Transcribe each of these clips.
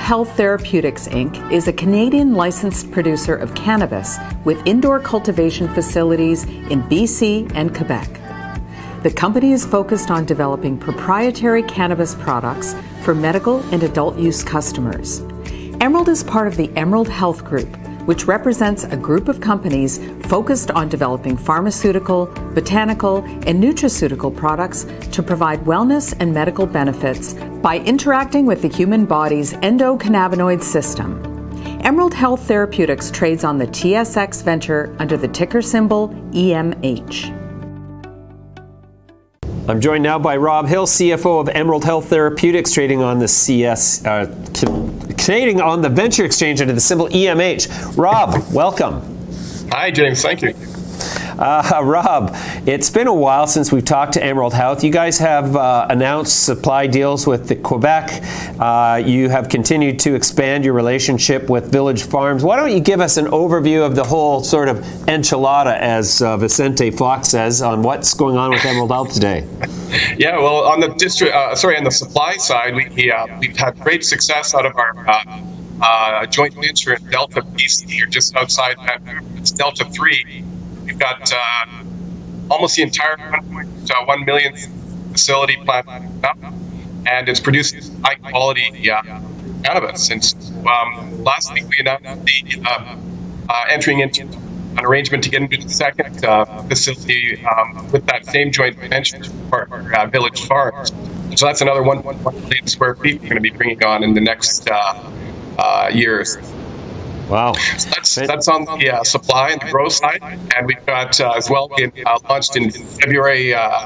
Health Therapeutics Inc. is a Canadian licensed producer of cannabis with indoor cultivation facilities in BC and Quebec. The company is focused on developing proprietary cannabis products for medical and adult use customers. Emerald is part of the Emerald Health Group, which represents a group of companies focused on developing pharmaceutical, botanical, and nutraceutical products to provide wellness and medical benefits by interacting with the human body's endocannabinoid system. Emerald Health Therapeutics trades on the TSX Venture under the ticker symbol EMH. I'm joined now by Rob Hill, CFO of Emerald Health Therapeutics, trading on the trading on the Venture Exchange under the symbol EMH. Rob, welcome. Hi, James. Thank you. Rob, it's been a while since we've talked to Emerald Health. You guys have announced supply deals with the Quebec. You have continued to expand your relationship with Village Farms. Why don't you give us an overview of the whole sort of enchilada, as Vicente Fox says, on what's going on with Emerald Health today? Yeah, well, on the on the supply side, we've had great success out of our joint venture in Delta, BC, or just outside that. It's Delta 3. We've got almost the entire 1.1 million facility plant up, and it's producing high quality cannabis. And last week we announced the entering into an arrangement to get into the second facility with that same joint venture partner, Village Farms. So that's another 1.1 million square feet we're going to be bringing on in the next years. Wow. So that's on the supply and the growth side. And we've got as well, launched in February, I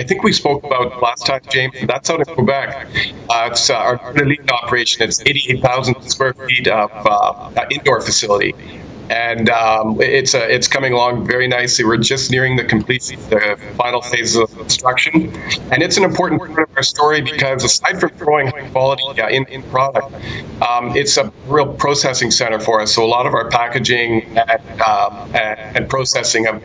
think we spoke about last time, James, that's out in Quebec. It's our elite operation. It's 88,000 square feet of indoor facility. And it's coming along very nicely. We're just nearing the final phases of construction, and it's an important part of our story because aside from growing high quality in product, it's a real processing center for us. So a lot of our packaging and processing of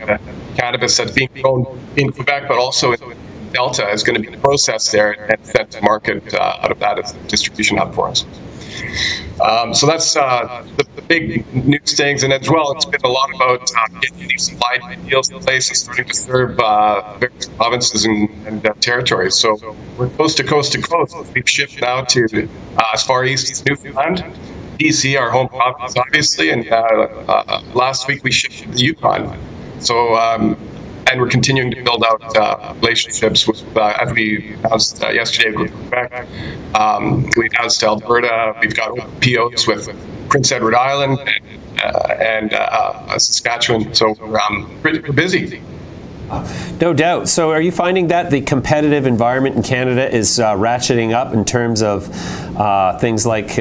cannabis that's being grown in Quebec, but also in Delta, is going to be processed there and sent to market out of that as a distribution hub for us. So that's the big news things, and as well, it's been a lot about getting these supply deals in place and starting to serve various provinces and territories. So we're coast to coast to coast. We've shipped now to as far east as Newfoundland, BC, our home province, obviously, and last week we shipped to the Yukon. So. And we're continuing to build out relationships with, as we announced yesterday with Quebec. We announced Alberta. We've got POs with Prince Edward Island and Saskatchewan. So we're busy. No doubt. So are you finding that the competitive environment in Canada is ratcheting up in terms of things like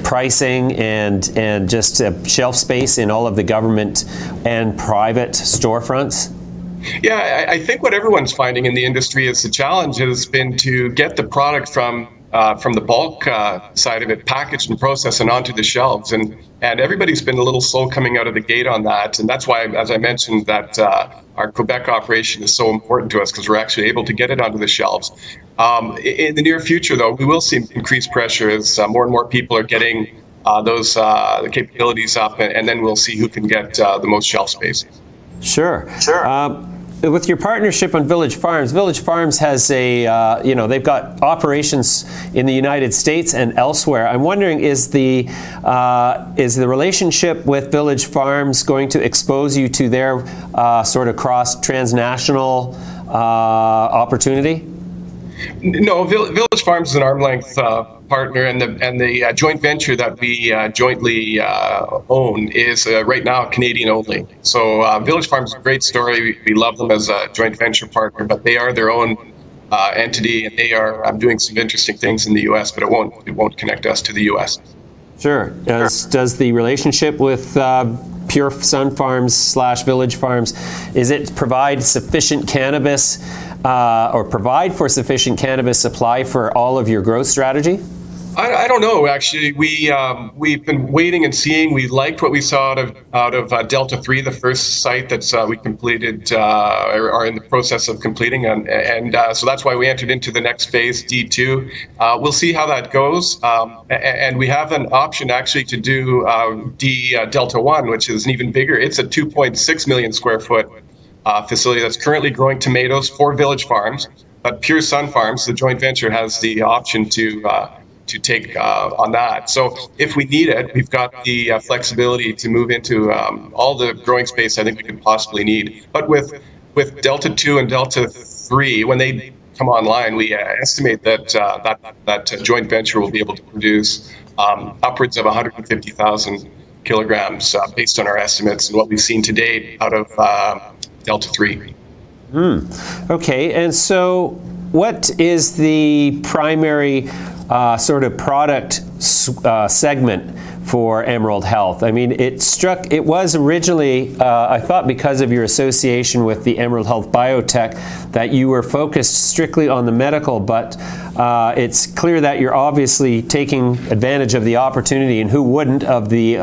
pricing and just shelf space in all of the government and private storefronts? Yeah, I think what everyone's finding in the industry is the challenge has been to get the product from the bulk side of it packaged and processed and onto the shelves, and everybody's been a little slow coming out of the gate on that, and that's why, as I mentioned, that our Quebec operation is so important to us because we're actually able to get it onto the shelves. In the near future, though, we will see increased pressure as more and more people are getting those the capabilities up, and then we'll see who can get the most shelf space. Sure. With your partnership on Village Farms has they've got operations in the United States and elsewhere. I'm wondering, is the relationship with Village Farms going to expose you to their sort of transnational opportunity? No, Village Farms is an arm's length partner, and the joint venture that we jointly own is right now Canadian only. So Village Farms is a great story. We love them as a joint venture partner, but they are their own entity, and they are doing some interesting things in the U.S., but it won't connect us to the U.S. Sure. Does the relationship with Pure Sun Farms / Village Farms, is it provide sufficient cannabis or provide for sufficient cannabis supply for all of your growth strategy? I don't know. Actually, we've been waiting and seeing. We liked what we saw out of Delta 3, the first site that we completed or are in the process of completing, and so that's why we entered into the next phase, D2. We'll see how that goes, and we have an option actually to do Delta 1, which is an even bigger. It's a 2.6 million square foot facility that's currently growing tomatoes for Village Farms, but Pure Sun Farms, the joint venture, has the option to take on that. So if we need it, we've got the flexibility to move into all the growing space I think we could possibly need. But with Delta 2 and Delta 3, when they come online, we estimate that that joint venture will be able to produce upwards of 150,000 kilograms based on our estimates and what we've seen to date out of Delta 3. Okay, and so what is the primary sort of product segment for Emerald Health? I mean, it was originally, I thought because of your association with the Emerald Health Biotech, that you were focused strictly on the medical, but it's clear that you're obviously taking advantage of the opportunity, and who wouldn't, of the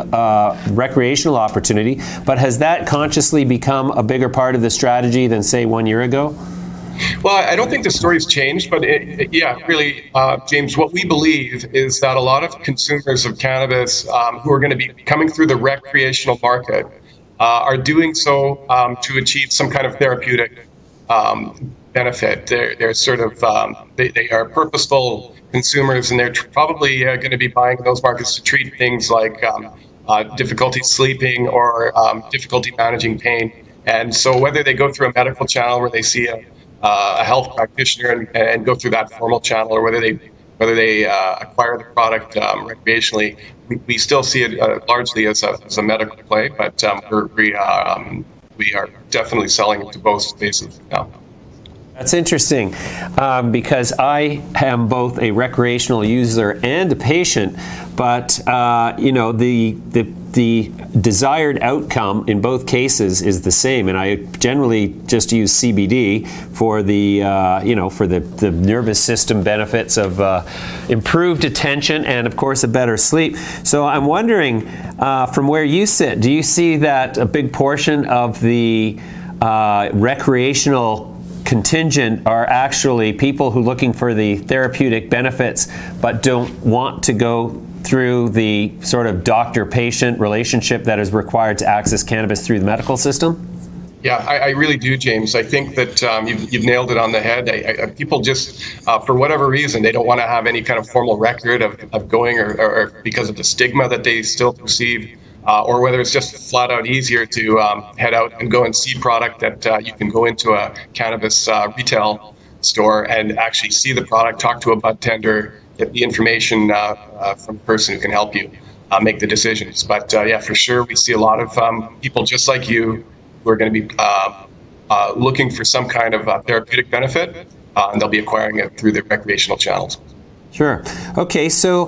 recreational opportunity. But has that consciously become a bigger part of the strategy than, say, 1 year ago? Well, I don't think the story's changed, but yeah, really, James, what we believe is that a lot of consumers of cannabis who are going to be coming through the recreational market are doing so to achieve some kind of therapeutic benefit. They're sort of, they are purposeful consumers, and they're probably going to be buying in those markets to treat things like difficulty sleeping or difficulty managing pain. And so whether they go through a medical channel where they see a health practitioner and go through that formal channel, or whether they acquire the product recreationally, we still see it largely as a medical play, but we are definitely selling into both spaces now. That's interesting, because I am both a recreational user and a patient, but you know, the desired outcome in both cases is the same, and I generally just use CBD for the you know, for the nervous system benefits of improved attention and, of course, a better sleep. So I'm wondering, from where you sit, do you see that a big portion of the recreational contingent are actually people who are looking for the therapeutic benefits but don't want to go through the sort of doctor-patient relationship that is required to access cannabis through the medical system? Yeah, I really do, James. I think that you've nailed it on the head. People just, for whatever reason, they don't want to have any kind of formal record of going, or because of the stigma that they still perceive, or whether it's just flat out easier to head out and go and see product that you can go into a cannabis retail store and actually see the product, talk to a bud tender, get the information from the person who can help you make the decisions. But yeah, for sure, we see a lot of people just like you who are going to be looking for some kind of therapeutic benefit, and they'll be acquiring it through the recreational channels. Sure. Okay, so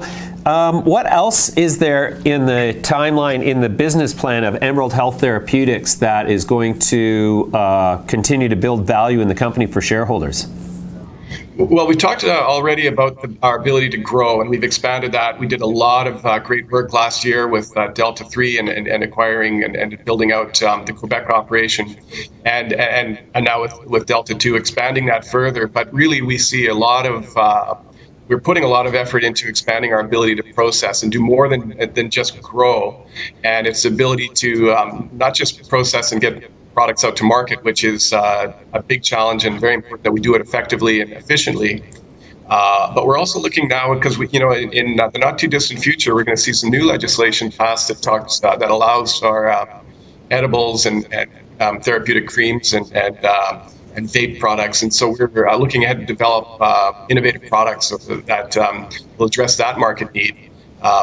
what else is there in the timeline, in the business plan of Emerald Health Therapeutics, that is going to continue to build value in the company for shareholders? Well, we talked already about our ability to grow, and we've expanded that. We did a lot of great work last year with Delta 3 and acquiring and building out the Quebec operation, and now with Delta 2 expanding that further. But really, we see a lot of we're putting a lot of effort into expanding our ability to process and do more than just grow, and its ability to not just process and get products out to market, which is a big challenge and very important that we do it effectively and efficiently. But we're also looking now, because in the not too distant future, we're going to see some new legislation passed that talks that allows our edibles and therapeutic creams and vape products. And so we're looking ahead to develop innovative products that will address that market need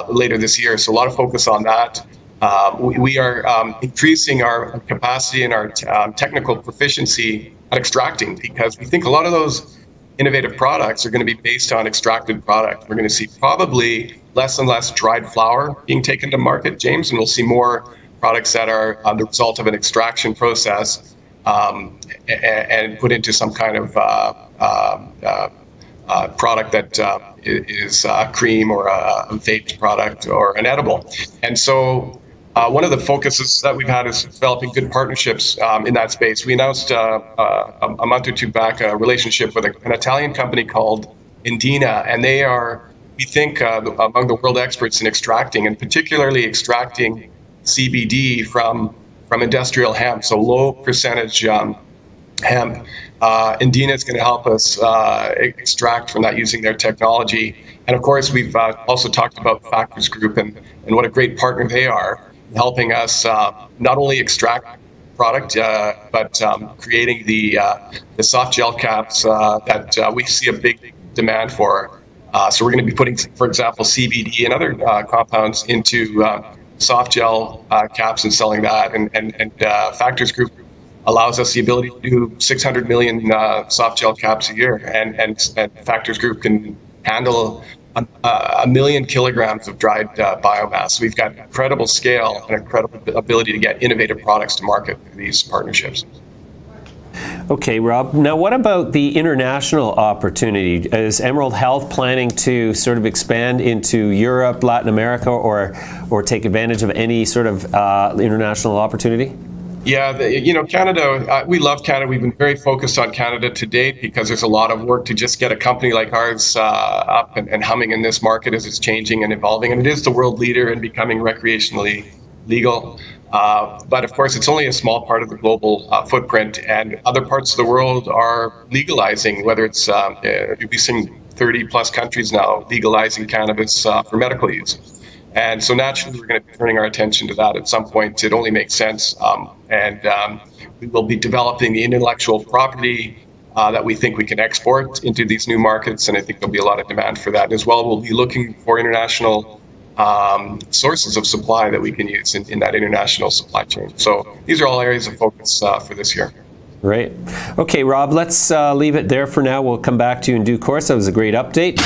later this year. So a lot of focus on that. We are increasing our capacity and our technical proficiency at extracting, because we think a lot of those innovative products are going to be based on extracted product. We're going to see probably less and less dried flower being taken to market, James, and we'll see more products that are the result of an extraction process and put into some kind of product that is a cream or a vaped product or an edible. And so one of the focuses that we've had is developing good partnerships in that space. We announced a month or two back a relationship with an Italian company called Indena, and they are, we think, among the world experts in extracting, and particularly extracting CBD from industrial hemp, so low percentage hemp. Indena is going to help us extract from that using their technology. And of course, we've also talked about Factors Group and what a great partner they are, helping us not only extract product, but creating the soft gel caps that we see a big demand for. So we're going to be putting, for example, CBD and other compounds into soft gel caps and selling that. And Factors Group allows us the ability to do 600 million soft gel caps a year. And Factors Group can handle a million kilograms of dried biomass. We've got incredible scale and incredible ability to get innovative products to market through these partnerships. Okay, Rob. Now, what about the international opportunity? Is Emerald Health planning to sort of expand into Europe, Latin America, or take advantage of any sort of international opportunity? Yeah, Canada, we love Canada. We've been very focused on Canada to date because there's a lot of work to just get a company like ours up and humming in this market as it's changing and evolving. And it is the world leader in becoming recreationally legal. But of course, it's only a small part of the global footprint, and other parts of the world are legalizing, whether it's, you'll be seeing 30 plus countries now legalizing cannabis for medical use. And so naturally, we're going to be turning our attention to that at some point. It only makes sense. And we will be developing the intellectual property that we think we can export into these new markets. And I think there'll be a lot of demand for that as well. We'll be looking for international sources of supply that we can use in that international supply chain. So these are all areas of focus for this year. Great. Okay, Rob, let's leave it there for now. We'll come back to you in due course. That was a great update.